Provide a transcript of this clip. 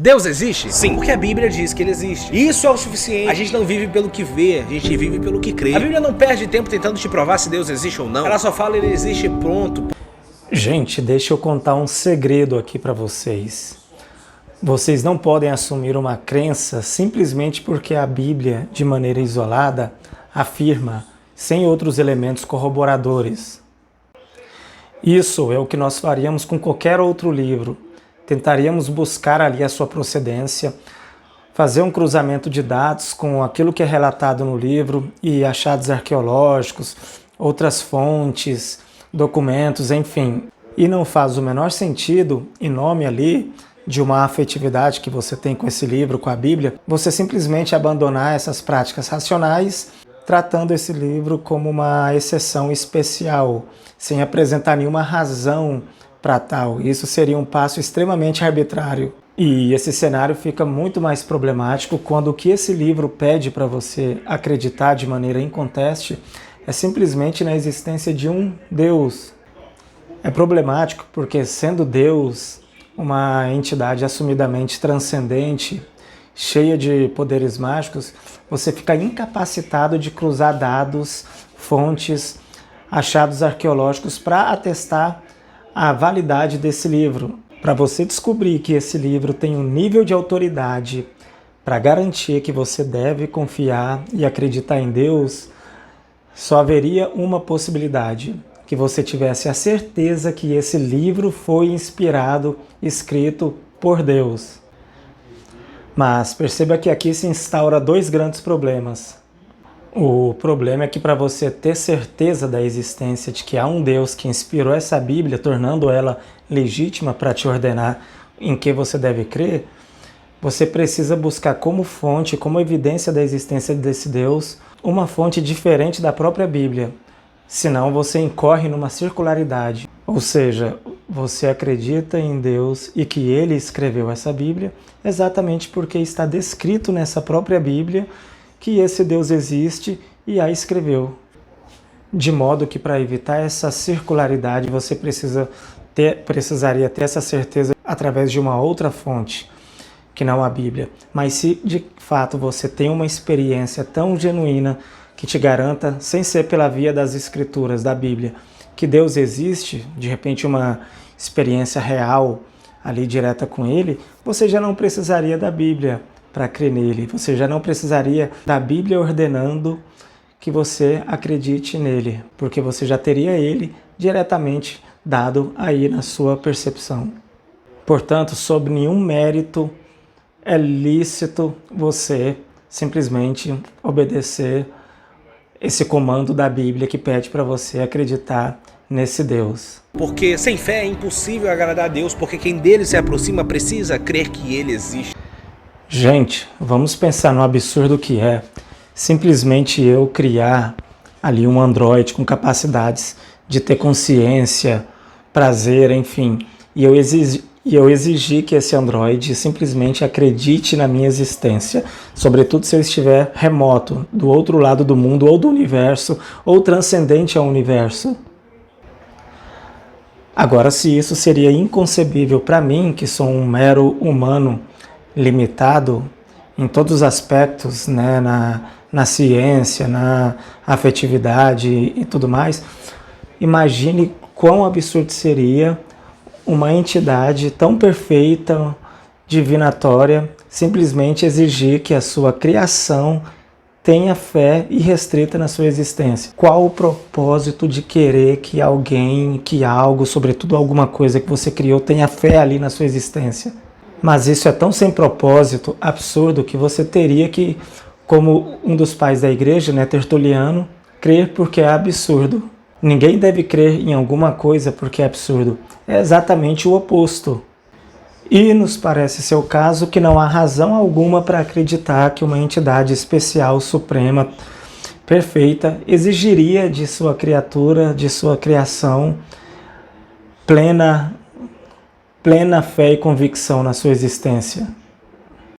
Deus existe? Sim. Porque a Bíblia diz que ele existe. E isso é o suficiente. A gente não vive pelo que vê, a gente vive pelo que crê. A Bíblia não perde tempo tentando te provar se Deus existe ou não. Ela só fala ele existe e pronto. Gente, deixa eu contar um segredo aqui para vocês. Vocês não podem assumir uma crença simplesmente porque a Bíblia, de maneira isolada, afirma, sem outros elementos corroboradores. Isso é o que nós faríamos com qualquer outro livro. Tentaríamos buscar ali a sua procedência, fazer um cruzamento de dados com aquilo que é relatado no livro e achados arqueológicos, outras fontes, documentos, enfim. E não faz o menor sentido, em nome ali de uma afetividade que você tem com esse livro, com a Bíblia, você simplesmente abandonar essas práticas racionais, tratando esse livro como uma exceção especial, sem apresentar nenhuma razão para tal. Isso seria um passo extremamente arbitrário. E esse cenário fica muito mais problemático quando o que esse livro pede para você acreditar de maneira inconteste é simplesmente na existência de um Deus. É problemático porque, sendo Deus uma entidade assumidamente transcendente, cheia de poderes mágicos, você fica incapacitado de cruzar dados, fontes, achados arqueológicos para atestar a validade desse livro. Para você descobrir que esse livro tem um nível de autoridade para garantir que você deve confiar e acreditar em Deus, só haveria uma possibilidade: que você tivesse a certeza que esse livro foi inspirado, escrito por Deus. Mas perceba que aqui se instaura dois grandes problemas. O problema é que, para você ter certeza da existência de que há um Deus que inspirou essa Bíblia, tornando ela legítima para te ordenar em que você deve crer, você precisa buscar como fonte, como evidência da existência desse Deus, uma fonte diferente da própria Bíblia. Senão você incorre numa circularidade. Ou seja, você acredita em Deus e que Ele escreveu essa Bíblia exatamente porque está descrito nessa própria Bíblia que esse Deus existe e a escreveu. De modo que, para evitar essa circularidade, você precisaria ter essa certeza através de uma outra fonte, que não a Bíblia. Mas se de fato você tem uma experiência tão genuína que te garanta, sem ser pela via das Escrituras, da Bíblia, que Deus existe, de repente uma experiência real ali direta com Ele, você já não precisaria da Bíblia para crer nele. Você já não precisaria da Bíblia ordenando que você acredite nele, porque você já teria ele diretamente dado aí na sua percepção. Portanto, sob nenhum mérito é lícito você simplesmente obedecer esse comando da Bíblia que pede para você acreditar nesse Deus. Porque sem fé é impossível agradar a Deus, porque quem dele se aproxima precisa crer que ele existe. Gente, vamos pensar no absurdo que é simplesmente eu criar ali um Android com capacidades de ter consciência, prazer, enfim, e eu exigir que esse Android simplesmente acredite na minha existência, sobretudo se eu estiver remoto, do outro lado do mundo ou do universo, ou transcendente ao universo. Agora, se isso seria inconcebível para mim, que sou um mero humano limitado em todos os aspectos, né, na ciência, na afetividade e tudo mais, imagine quão absurdo seria uma entidade tão perfeita, divinatória, simplesmente exigir que a sua criação tenha fé irrestrita na sua existência. Qual o propósito de querer que alguém, que algo, sobretudo alguma coisa que você criou, tenha fé ali na sua existência? Mas isso é tão sem propósito, absurdo, que você teria que, como um dos pais da igreja, né, Tertuliano, crer porque é absurdo. Ninguém deve crer em alguma coisa porque é absurdo. É exatamente o oposto. E nos parece ser o caso que não há razão alguma para acreditar que uma entidade especial, suprema, perfeita, exigiria de sua criatura, de sua criação, plena fé e convicção na sua existência.